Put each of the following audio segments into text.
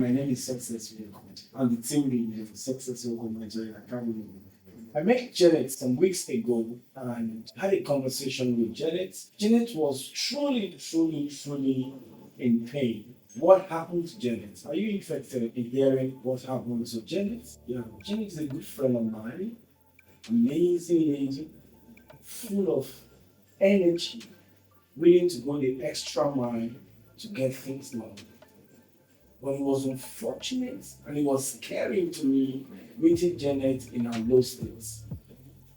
My name is Success Vehicle. I'm the team leader for Success Vehicle Nigeria Academy. I met Janet some weeks ago and had a conversation with Janet. Janet was truly in pain. What happened to Janet? Are you interested in hearing what happened to Janet? Yeah, Janet is a good friend of mine, amazing lady, full of energy, willing to go the extra mile to get things done. But it was unfortunate and it was scary to me meeting Janet in her low states.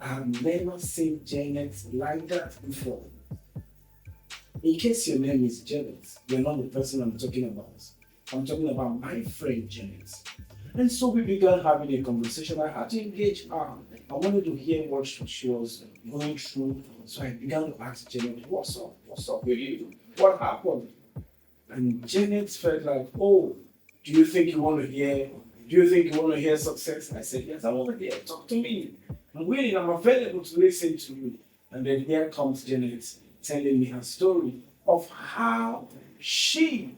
I have never seen Janet like that before. In case your name is Janet, you're not the person I'm talking about. I'm talking about my friend Janet. And so we began having a conversation. I had to engage her. I wanted to hear what she was going through. So I began to ask Janet, what's up? What's up with you? What happened? And Janet felt like, oh, do you think you want to hear? Do you think you want to hear success? I said, yes, I want to hear. Talk to me. I'm willing, I'm available to listen to you. And then here comes Janet telling me her story of how she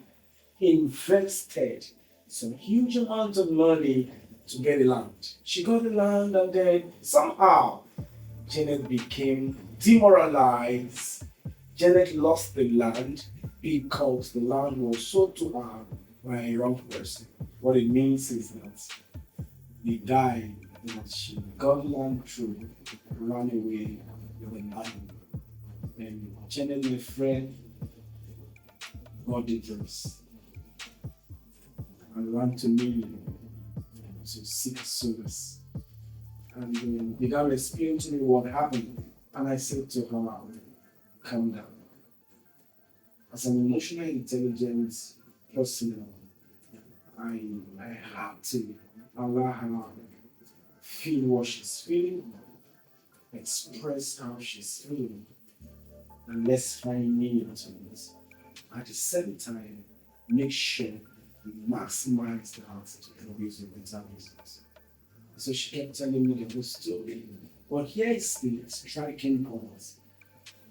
invested some huge amount of money to get the land. She got the land and then somehow Janet became demoralized. Janet lost the land because the land was sold to her by a wrong person. What it means is that the guy that she got the land through ran away with the land. And Janet, my friend, got the dress and ran to me to seek solace. And began to explain to me what happened. And I said to her, calm down. As an emotional intelligence person, I had to allow her feel what she's feeling, express how she's feeling, and let's find meaning to it. At the same time, make sure we maximize the answer to produce a better results. So she kept telling me the whole story. But here is the striking point.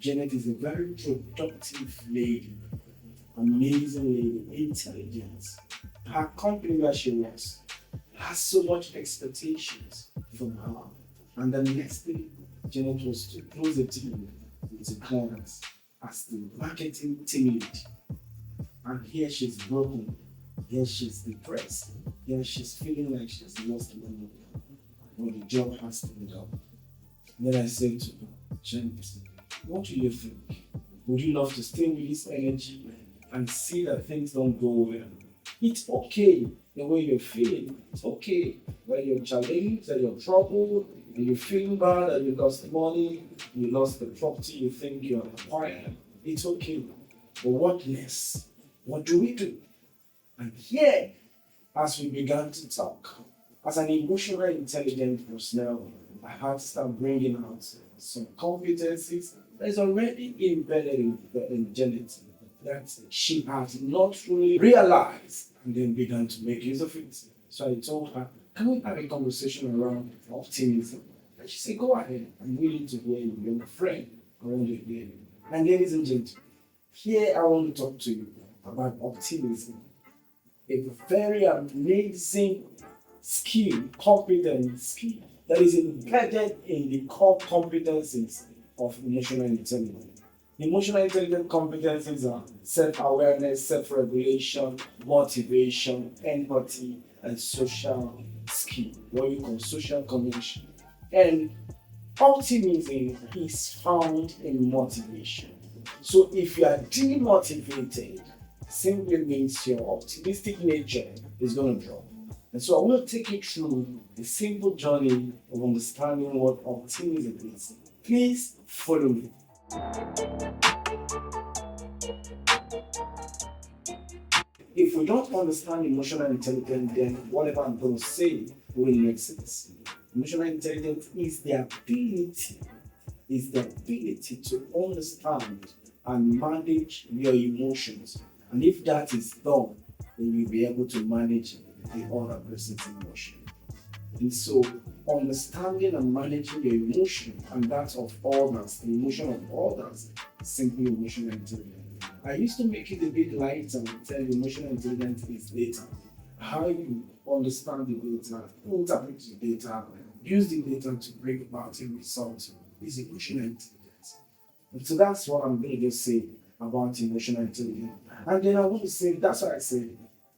Janet is a very productive lady, amazing lady, intelligent. Her company where she works has so much expectations from her. And the next thing, Janet was to close the deal with the clients as the marketing team lead. And here she's broken, here she's depressed, here she's feeling like she's lost money. But the job has to be done. Then I said to her, Janet, what do you think? Would you love to stay with this energy and see that things don't go well? It's okay the way you're feeling. It's okay when you're challenged and you're troubled and you're feeling bad and you lost money, you lost the property you think you're acquired. It's okay. But what next? What do we do? And here, as we began to talk, as an emotionally intelligent personnel, I had to start bringing out some competencies that is already embedded in Janet that she has not really realized and then began to make use of it. So I told her, can we have a conversation around optimism? And she said, go ahead, I'm willing to hear you. You're my friend, I want to hear you. And ladies and gentlemen, here I want to talk to you about optimism. A very amazing skill, competent skill that is embedded in the core competencies of emotional intelligence. Emotional intelligence competencies are self-awareness, self-regulation, motivation, empathy, and social skill, what you call social connection. And optimism is found in motivation. So if you are demotivated, simply means your optimistic nature is going to drop. And so I will take you through the simple journey of understanding what optimism is. Please follow me. If we don't understand emotional intelligence, then whatever I'm going to say will make sense. Emotional intelligence is the ability to understand and manage your emotions. And if that is done, then you'll be able to manage the other person's emotion. And so, understanding and managing your emotion and that of others, the emotion of others, is simply emotional intelligence. I used to make it a bit lighter and tell you emotional intelligence is later. how you understand the data, interpret the data, use the data to bring about a result is emotional intelligence. And so that's what I'm going to just say about emotional intelligence. And then I want to say, that's why I say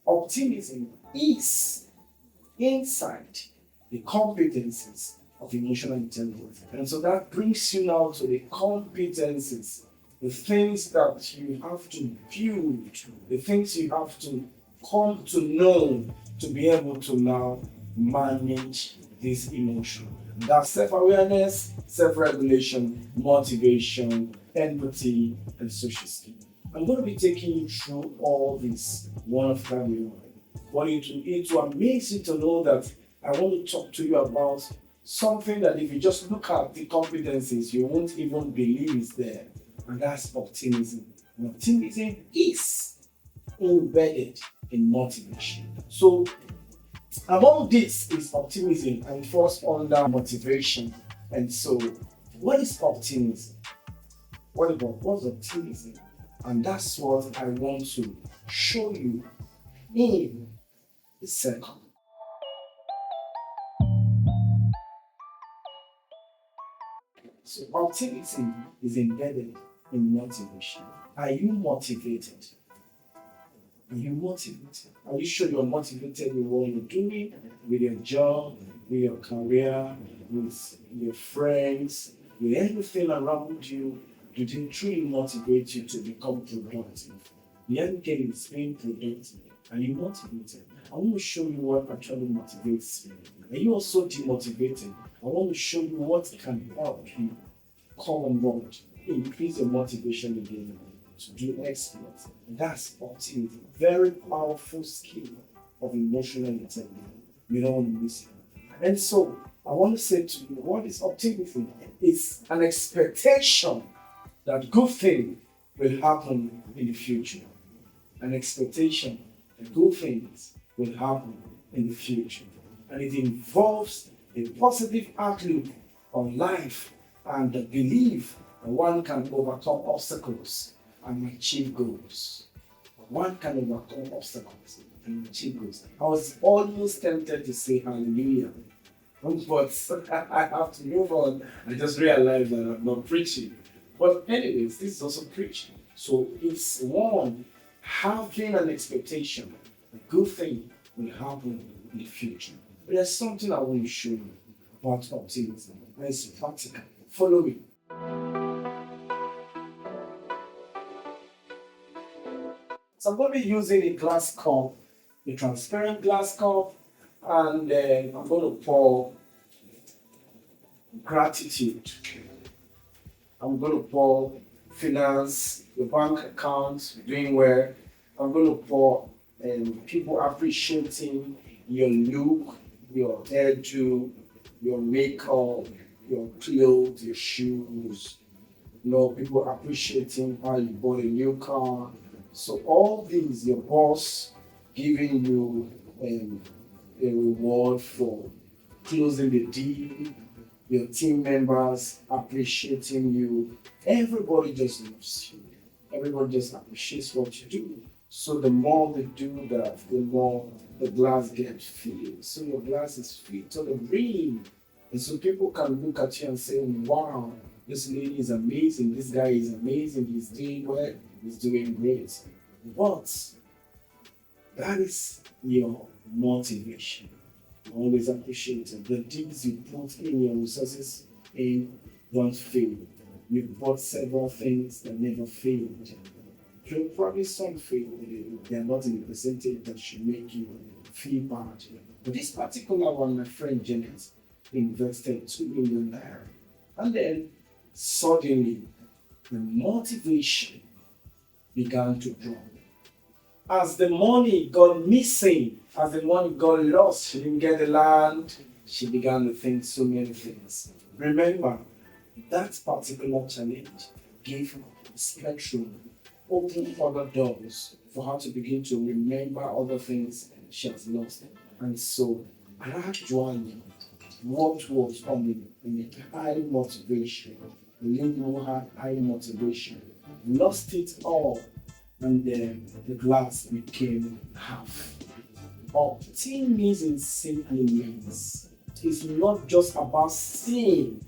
optimism is inside the competencies of emotional intelligence. And so that brings you now to the competencies, the things that you have to build, the things you have to come to know to be able to now manage this emotion. That's self-awareness, self-regulation, motivation, empathy, and social skills. I'm going to be taking you through all this one after the other. But it will amaze you to know that I want to talk to you about something that if you just look at the competencies, you won't even believe is there. And that's optimism. And optimism is embedded in motivation. So among this is optimism and falls under motivation. And so what is optimism? What's optimism? And that's what I want to show you in a second. So optimism is embedded in motivation. Are you motivated? Are you motivated? Are you sure you're motivated with what you're doing, with your job, with your career, with your friends, with everything around you? Do they truly motivate you to become productive? The end game is being productive. Are you motivated? I want to show you what actually motivates you. Are you also demotivated? I want to show you what can help you come on board, increase your motivation again to do exploits. That's optimism. Very powerful skill of emotional intelligence. You don't want to miss it. And so I want to say to you, what is optimism? It's an expectation that good things will happen in the future. An expectation that good things will happen in the future. And it involves a positive outlook on life and the belief that one can overcome obstacles and achieve goals. One can overcome obstacles and achieve goals. I was almost tempted to say hallelujah, but I have to move on. I just realized that I'm not preaching. But anyways, this is also preaching. So it's one, having an expectation, a good thing will happen in the future. But there's something I want to show you about optimism. And it's practical. Follow me. So I'm going to be using a glass cup, a transparent glass cup, and I'm going to pour gratitude. I'm going to pour finance, your bank account, doing well. I'm going to pour people appreciating your look, your hairdo, your makeup, your clothes, your shoes. People appreciating how you bought a new car. So all these, your boss giving you a reward for closing the deal, your team members appreciating you. Everybody just loves you. Everybody just appreciates what you do. So the more they do that, the more the glass gets filled. So your glass is filled to the brim. And so people can look at you and say, wow, this lady is amazing, this guy is amazing, he's doing well, he's doing great. But that is your motivation. Always appreciate it. The things you put in your resources in don't fail. You've bought several things that never failed. Probably some fail, they are not in the percentage that should make you feel bad. But this particular one, my friend Janet invested 2 million naira. And then suddenly the motivation began to drop. As the money got missing, as the money got lost, she didn't get the land, she began to think so many things. Remember, that particular challenge gave her spectrum, opened other doors for her to begin to remember other things she has lost. And so, gradually, what was on the high motivation, the lady who had high motivation, lost it all, and then the glass became half. Optimism simply means it's not just about seeing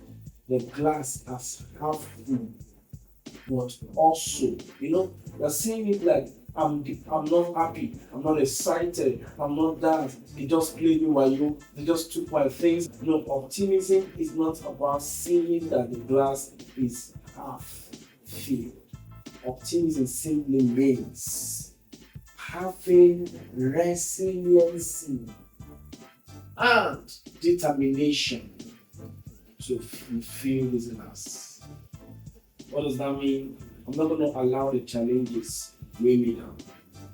the glass as half full, but also, you're saying it like I'm not happy, I'm not excited, I'm not that. They just played me while they just took my things. Optimism is not about seeing that the glass is half filled. Optimism simply means having resiliency and determination to fulfill this glass. What does that mean? I'm not going to allow the challenges weigh me down.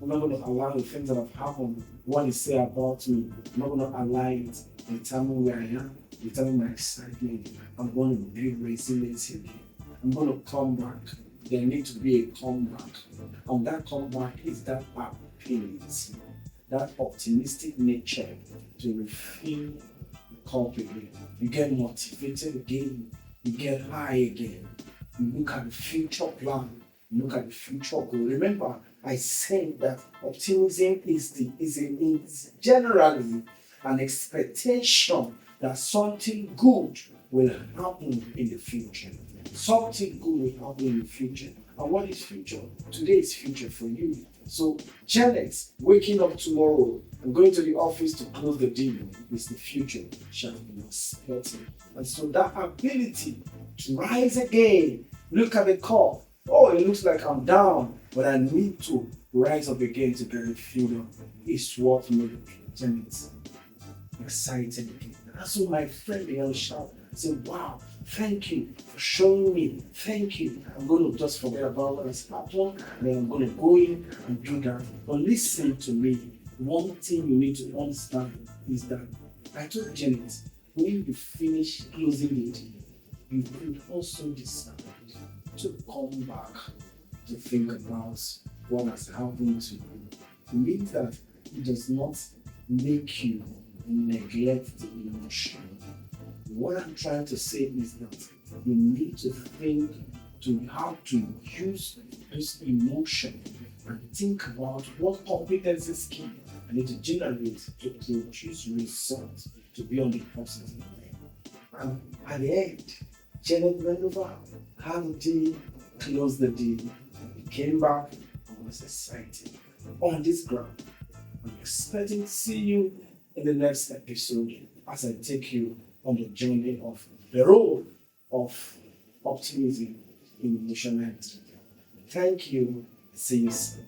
I'm not going to allow the things that have happened, what they say about me. I'm not going to allow it determine where I am, determine my excitement. I'm going to be resilient again. I'm going to come back. There needs to be a comeback. And that comeback is that ability, that optimistic nature to refill the cup again. You get motivated again. You get high again. You look at the future plan. You look at the future goal. Remember, I said that optimism is generally an expectation that something good will happen in the future. Something good will happen in the future. And what is future? Today is future for you. So, Janet, waking up tomorrow and going to the office to close the deal is the future shall be expected. And so that ability to rise again, look at the call. Oh, it looks like I'm down, but I need to rise up again to get the fuel. It's what made Janet excited again. And so my friend El shout, said, wow, thank you for showing me. Thank you. I'm going to just forget about what has happened and then I'm going to go in and do that. But listen to me. One thing you need to understand is that I told Janet, when you finish closing the deal, you will also decide to come back to think about what has happened to you. It means that it does not make you neglect the emotion. What I'm trying to say is that you need to think to how to use this emotion and think about what competency skill I need to generate to produce results to be on the positive way. And at the end, Janet went over, had the deal, closed the deal, came back and was excited. On this ground, I'm expecting to see you in the next episode as I take you on the journey of the road of optimism in emotional health. Thank you. See you soon.